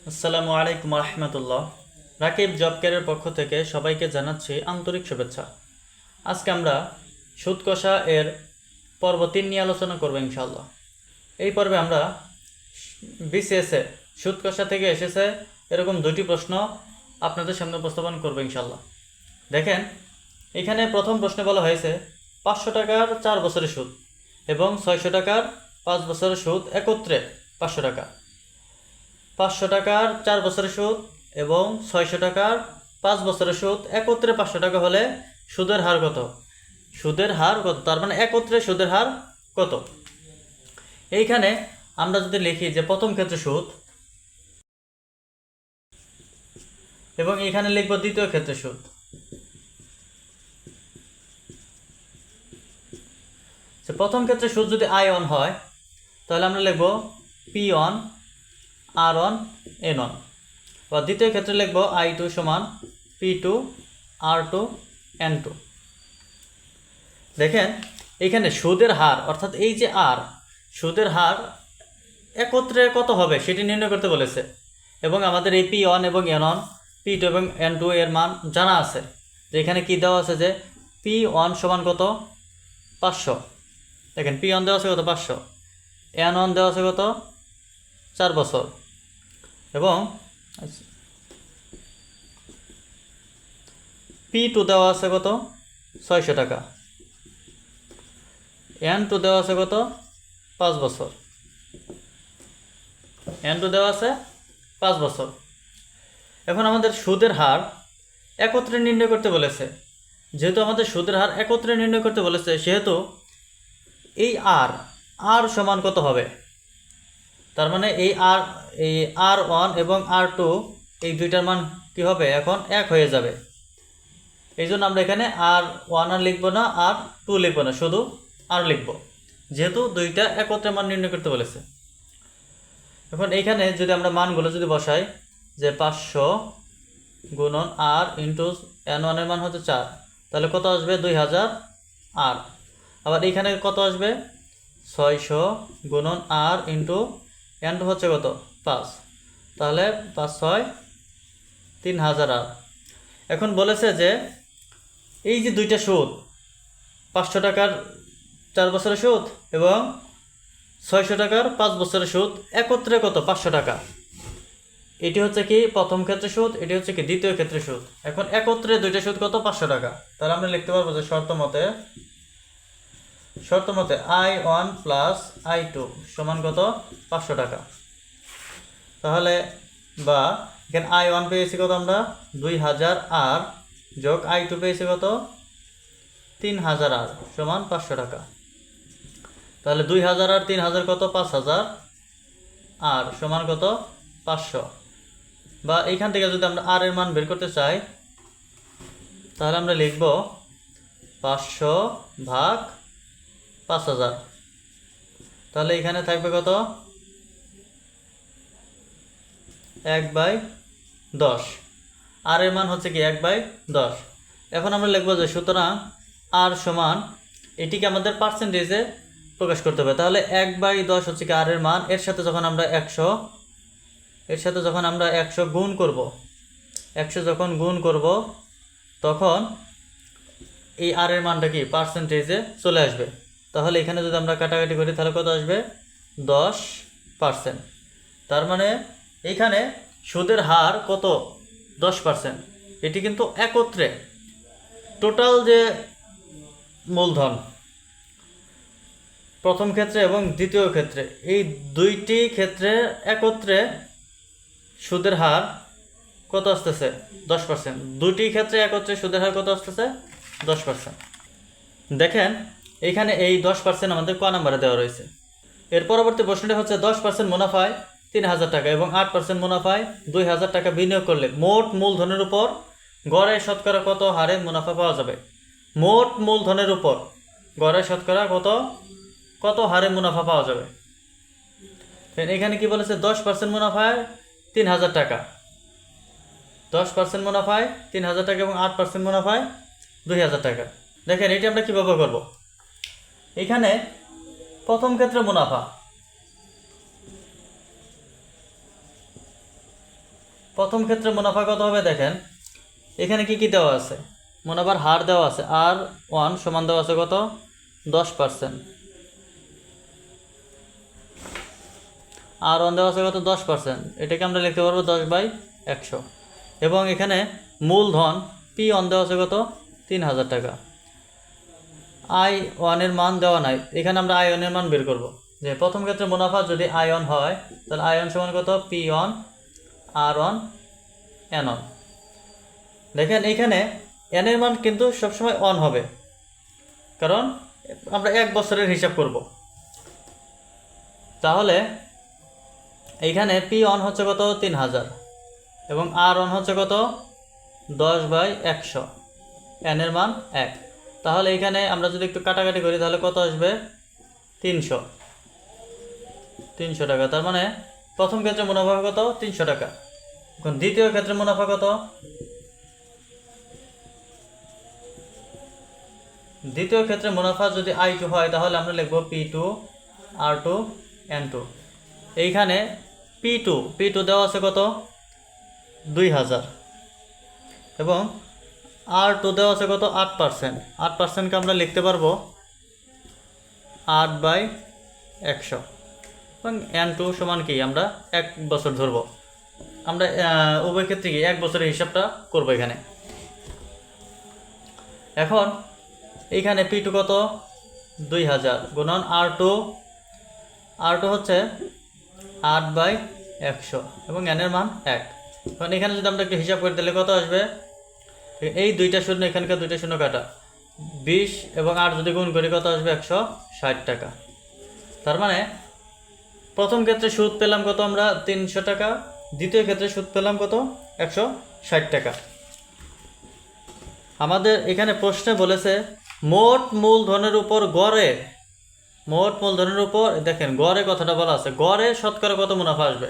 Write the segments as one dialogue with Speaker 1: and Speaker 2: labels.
Speaker 1: আসসালামু আলাইকুম রহমতুল্লাহ। রাকিব জব কেয়ারের পক্ষ থেকে সবাইকে জানাচ্ছি আন্তরিক শুভেচ্ছা। আজকে আমরা সুদ কষা এর পর্ব 3 নিয়ে আলোচনা করব ইনশাআল্লাহ। এই পর্বে আমরা বিসিএসে সুদ কষা থেকে এসেছে এরকম দুটি প্রশ্ন আপনাদের সামনে উপস্থাপন করব ইনশাআল্লাহ। দেখেন, এখানে প্রথম প্রশ্নে বলা হয়েছে 500 টাকার 4 বছরের সুদ এবং 600 টাকার 5 বছরের সুদ একত্রে 500 টাকা। 500 টাকার 4 বছরের সুদ এবং 600 টাকার 5 বছরের সুদ একত্রে 500 টাকা হলে সুদের হার কত? সুদের হার কত, তার মানে একত্রে সুদের হার কত? এইখানে আমরা যদি লিখি যে প্রথম ক্ষেত্রে সুদ এবং এখানে লিখব দ্বিতীয় ক্ষেত্রে সুদ। প্রথম ক্ষেত্রে সুদ যদি I1 হয় তাহলে আমরা লিখব P1 R1 N1, বা দ্বিতীয় ক্ষেত্রে লিখব I2 সমান P2 R2 N2। দেখেন, এখানে সুদের হার অর্থাৎ এই যে আর সুদের হার একত্রে কত হবে সেটি নির্ণয় করতে বলেছে এবং আমাদের এই P1 এবং N1 P2 এবং N2 এর মান জানা আছে। যে এখানে কি দেওয়া আছে যে P1 সমান কত 500। দেখেন, P1 দেওয়া আছে কত 500, N1 দেওয়া আছে কত 4 বছর এবং P2 দেওয়া আছে কত 600 টাকা, N2 দেওয়া আছে কত 5 বছর, N2 দেওয়া আছে 5 বছর। এখন আমাদের সুদের হার একত্রে নির্ণয় করতে বলেছে। যেহেতু আমাদের সুদের হার একত্রে নির্ণয় করতে বলেছে সেহেতু এই আর সমান কত হবে? তার মানে এই R1 এবং R2 এই দুইটার মান কি হবে? এখন এক হয়ে যাবে। এই জন্য আমরা এখানে R1 আর লিখবো না, R2 লিখবো না, শুধু আর লিখবো, যেহেতু দুইটা একত্রে মান নির্ণয় করতে বলেছে। এখন এইখানে যদি আমরা মানগুলো যদি বসাই যে 500 গুণন R ইন্টু N1 এর মান হচ্ছে 4, তাহলে কত আসবে 2000 R। আবার এইখানে কত আসবে 600 গুণন R ইন্টু N2 হচ্ছে কত 5, তাহলে 5 6 3000 R। এখন বলেছে যে এই যে দুইটা সুদ 500 টাকার 4 বছরের সুদ এবং 600 টাকার 5 বছরের সুদ একত্রে কত 500 টাকা। এটি হচ্ছে কি প্রথম ক্ষেত্রে সুদ, এটি হচ্ছে কি দ্বিতীয় ক্ষেত্রে সুদ। এখন একত্রে দুইটা সুদ কত 500 টাকা। তাহলে আমরা লিখতে পারবো যে শর্ত মতে I1 প্লাস I2 সমান কত 500 টাকা। তাহলে বা এখানে I1 পেয়েছি কত আমরা 2000 R যোগ I2 পেয়েছি কত 3000 R সমান 500 টাকা। তাহলে 2000 আর 3000 কত 5000 R সমান কত 500। বা এইখান থেকে যদি আমরা R এর মান বের করতে চাই তাহলে আমরা লিখব 500 ভাগ 5000। তাহলে এখানে থাকবে কত 1/10। আর এর মান হচ্ছে কি 1/10। এখন আমরা লিখব যে সুতরাং আর সমান, এটিকে আমাদের পার্সেন্টেজে প্রকাশ করতে হবে। তাহলে 1/10 হচ্ছে কি আর এর মান। এর সাথে যখন আমরা 100 গুণ করব, 100 যখন গুণ করব তখন এই আর এর মানটা কি পার্সেন্টেজে চলে আসবে। তাহলে এখানে যদি আমরা কাটাকাটি করি তাহলে কত আসবে 10%। তার মানে এইখানে সুদের হার কত 10%। এটি কিন্তু একত্রে টোটাল যে মূলধন প্রথম ক্ষেত্রে এবং দ্বিতীয় ক্ষেত্রে এই দুইটি ক্ষেত্রে একত্রে সুদের হার কত আসতেছে 10%। দুটি ক্ষেত্রে একত্রে সুদের হার কত আসতেছে 10%। দেখেন, এইখানে এই 10% আমাদের ক নাম্বারে দেওয়া রয়েছে। এর পরবর্তী প্রশ্নটি হচ্ছে 10% মুনাফায় 3000 টাকা এবং 8% মুনাফায় 2000 টাকা বিনিয়োগ করলে মোট মূলধনের উপর গড়ে শতকরা কত হারে মুনাফা পাওয়া যাবে? মোট মূলধনের উপর গড়ে শতকরা কত হারে মুনাফা পাওয়া যাবে? এখানে কি বলেছে 10% মুনাফায় 3000 টাকা, 10% মুনাফায় 3000 টাকা এবং 8% মুনাফায় 2000 টাকা। দেখেন, এটি আমরা কিভাবে করব? এখানে প্রথম ক্ষেত্রে মুনাফা প্রথম ক্ষেত্রে মুনাফা কত হবে দেখেন, এখানে কি কি দেওয়া আছে, মুনাফার হার দেওয়া আছে, R1 সমান দেওয়া আছে কত 10%, R1 দেওয়া আছে কত 10%, এটাকে আমরা লিখতে পারবো 10/100। এবং এখানে মূলধন P1 দেওয়া আছে কত 3000 টাকা। I1 এর মান দেওয়া নাই, এখানে আমরা I1 এর মান বের করব। যে প্রথম ক্ষেত্রে মুনাফা যদি I1 হয় তাহলে I1 সমান কত P1 R1 N1। দেখেন এইখানে N এর মান কিন্তু সবসময় অন হবে, কারণ আমরা 1 বছরের হিসাব করব। তাহলে এইখানে P1 হচ্ছে কত 3000 এবং R1 হচ্ছে কত 10/100, N এর মান 1। তাহলে এইখানে আমরা যদি একটু কাটাকাটি করি তাহলে কত আসবে 300 টাকা। তার মানে প্রথম ক্ষেত্রে মুনাফা কত 300 টাকা। এখন দ্বিতীয় ক্ষেত্রে মুনাফা কত, দ্বিতীয় ক্ষেত্রে মুনাফা যদি I2 হয় তাহলে আমরা লিখব P2 R2 N2। এইখানে P2 দেওয়া আছে কত 2000 এবং R2 দেওয়া আছে কত 8%, 8%কে আমরা লিখতে পারবো 8/100 এবং N2 সমান কি আমরা 1 বছর ধরব। আমরা উভয় ক্ষেত্রে কি 1 বছরের হিসাবটা করব এখানে। এখন এইখানে P2 কত 2000 গুণন R2 হচ্ছে 8/100 এবং N এর মান 1। এখন এখানে যদি আমরা একটু হিসাব করি তাহলে কত আসবে, এই দুইটা শূন্য এখানকার দুইটা শূন্য কাটা 20 এবং 8 যদি গুণ করি কত আসবে 160 টাকা। তার মানে প্রথম ক্ষেত্রে সুদ পেলাম কত আমরা 300 টাকা, দ্বিতীয় ক্ষেত্রে সুদ পেলাম কত 160 টাকা। আমাদের এখানে প্রশ্নে বলেছে মোট মূলধনের উপর গড়ে, মোট মূলধনের উপর দেখেন গড়ে কথাটা বলা আছে, গড়ে শতকরা কত মুনাফা আসবে।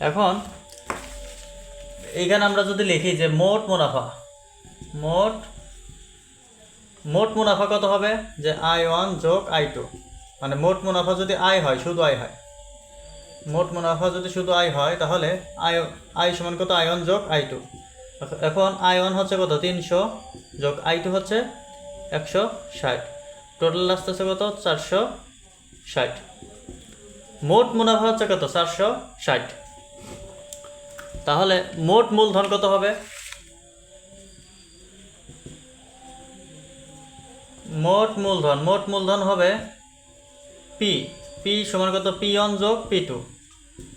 Speaker 1: এখন এইখানে আমরা যদি লিখি যে মোট মুনাফা, মোট মুনাফা কত হবে যে I1 যোগ I2, মানে মোট মুনাফা যদি I হয় শুধু I হয়, মোট মুনাফা যদি শুধু I হয় তাহলে I সমান কত I1 যোগ I2। এখন I1 হচ্ছে কত 300 যোগ I2 হচ্ছে 160, টোটাল আসতেছে কত 460। মোট মুনাফা হচ্ছে কত 460। তাহলে মোট মূলধন কত হবে, মোট মূলধন হবে P সমান কত P1 যোগ P2।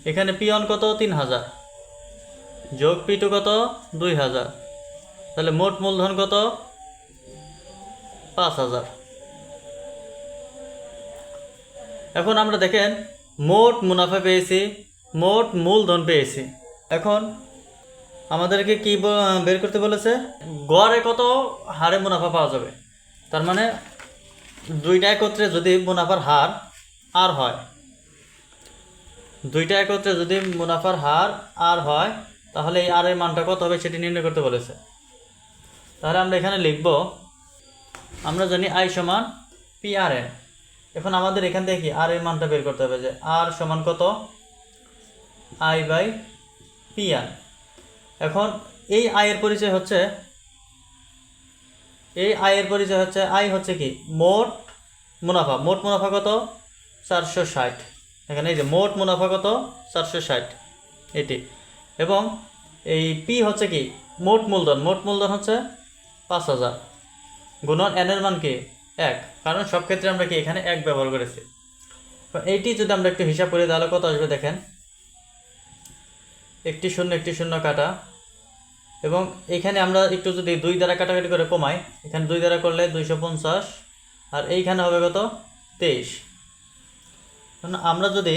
Speaker 1: এখানে P1 কত 3000 যোগ P2 কত 2000, তাহলে মোট মূলধন কত 5000। এখন আমরা দেখেন মোট মুনাফা পেয়েছি, মোট মূলধন পেয়েছি। এখন আমাদেরকে কি বের করতে বলেছে, গড়ে কত হারে মুনাফা পাওয়া যাবে। তার মানে দুইটা একত্রে যদি মুনাফার হার আর হয়, দুইটা একত্রে যদি মুনাফার হার আর হয় তাহলে এই আর এর মানটা কত হবে সেটি নির্ণয় করতে বলেছে। তাহলে আমরা এখানে লিখব, আমরা জানি I সমান PRN। এখন আমাদের এখান থেকে কি আর এর মানটা বের করতে হবে, যে আর সমান কত I/PN। এখন এই আয়ের পরিচয় হচ্ছে, এই আয়ের পরিচয় হচ্ছে I হচ্ছে কি মোট মুনাফা কত 460। এখানে এই যে মোট মুনাফা কত 460 এটি, এবং এই P হচ্ছে কি মোট মূলধন হচ্ছে 5000 গুণন N এর মান কি 1, কারণ সব ক্ষেত্রে আমরা কি এখানে 1 ব্যবহার করেছি। এইটি যদি আমরা একটু হিসাব করি তাহলে কত আসবে দেখেন, একটি শূন্য কাটা, এবং এখানে আমরা একটু যদি 2 দ্বারা কাটাকাটি করে কমাই, এখানে 2 দ্বারা করলে 250 আর এইখানে হবে কত 23। আমরা যদি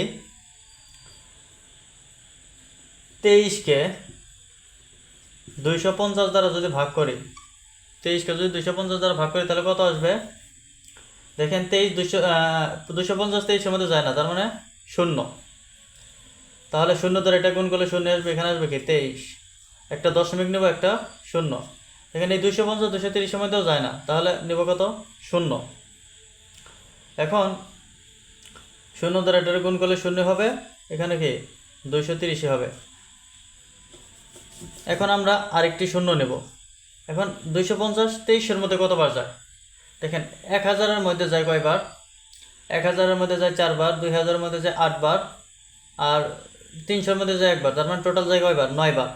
Speaker 1: 23কে 250 দ্বারা যদি ভাগ করি, 23কে যদি 250 দ্বারা ভাগ করি তাহলে কত আসবে দেখেন, 250 23-এর মধ্যে যায় না, তার মানে 0। তাহলে 0 দ্বারা এটা গুণ করলে 0 আসবে, এখানে আসবে কি 23, একটা দশমিক নেব একটা 0। এখানে এই 250 230-এর মধ্যেও যায় না, তাহলে নেব কত 0। এখন 0 দ্বারা এটা গুণ করলে 0 হবে, এখানে কি 230 হবে। এখন আমরা আরেকটি শূন্য নেব। এখন 250 23-এর মধ্যে কতবার যায় দেখেন, 1000-এর মধ্যে যায় কয়বার, 1000-এর মধ্যে যায় 4 বার, 2000-এর মধ্যে যায় 8 বার, আর 300-এর মধ্যে যায় 1 বার। তার মানে টোটাল যায় কয়বার, 9 বার।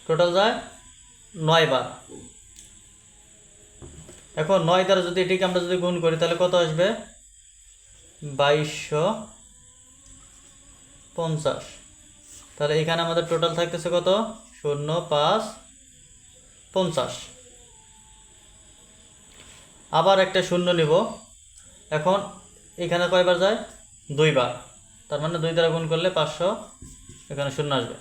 Speaker 1: টোটাল যায় 9 বার। এখন 9 দ্বারা যদি এটিকে আমরা যদি গুণ করি তাহলে কত আসবে, 2250। তাহলে এখানে আমাদের টোটাল থাকতেছে কত, 0 5 50। আবার একটা শূন্য নিব। এখন এখানে কয়বার যায়, 2 বার। তার মানে 2 দ্বারা গুণ করলে 500, এখানে শূন্য আসবে।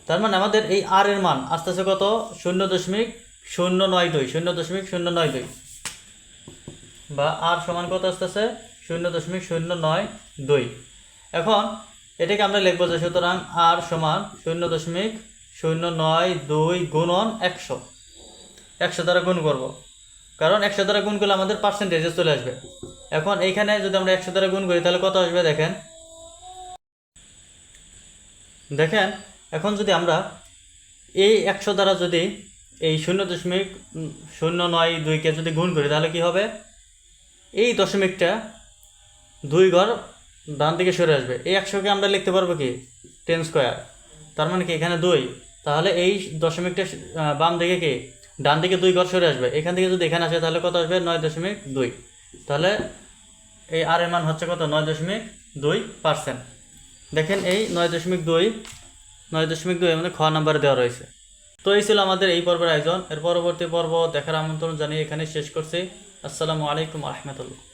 Speaker 1: তার মানে আমাদের এই আর এর মান আসতেছে কত, 0.092, 0.092, বা আর সমান কত আসতেছে, 0.092। এখন এটাকে আমরা লিখবো যে সুতরাং আর সমান 0.092 গুণন 100। 100 দ্বারা গুণ করব, কারণ 100 দ্বারা গুণ করলে আমাদের পার্সেন্টেজে চলে আসবে। এখন এইখানে যদি আমরা 100 দ্বারা গুণ করি তাহলে কত আসবে দেখেন। এখন যদি আমরা এই 100 দ্বারা যদি এই 0.092কে যদি গুণ করি তাহলে কি হবে, এই দশমিকটা 2 ঘর ডান দিকে সরে আসবে। এই 100কে আমরা লিখতে পারবো কি 10 স্কোয়ার। তার মানে কি এখানে 2, তাহলে এই দশমিকটা বাম দিকে কি ডান দিকে 2 ঘর সরে আসবে। এখান থেকে যদি এখানে আসে তাহলে কত আসবে, 9.2। তাহলে এই আর এর মান হচ্ছে কত, 9.2%। দেখেন এই 9.2 আমাদের খ নাম্বারে দেওয়া রয়েছে। তো এই ছিল আমাদের এই পর্বের আয়োজন। এর পরবর্তী পর্ব দেখার আমন্ত্রণ জানিয়ে এখানে শেষ করছি। আসসালামু আলাইকুম রহমতুল্লাহ।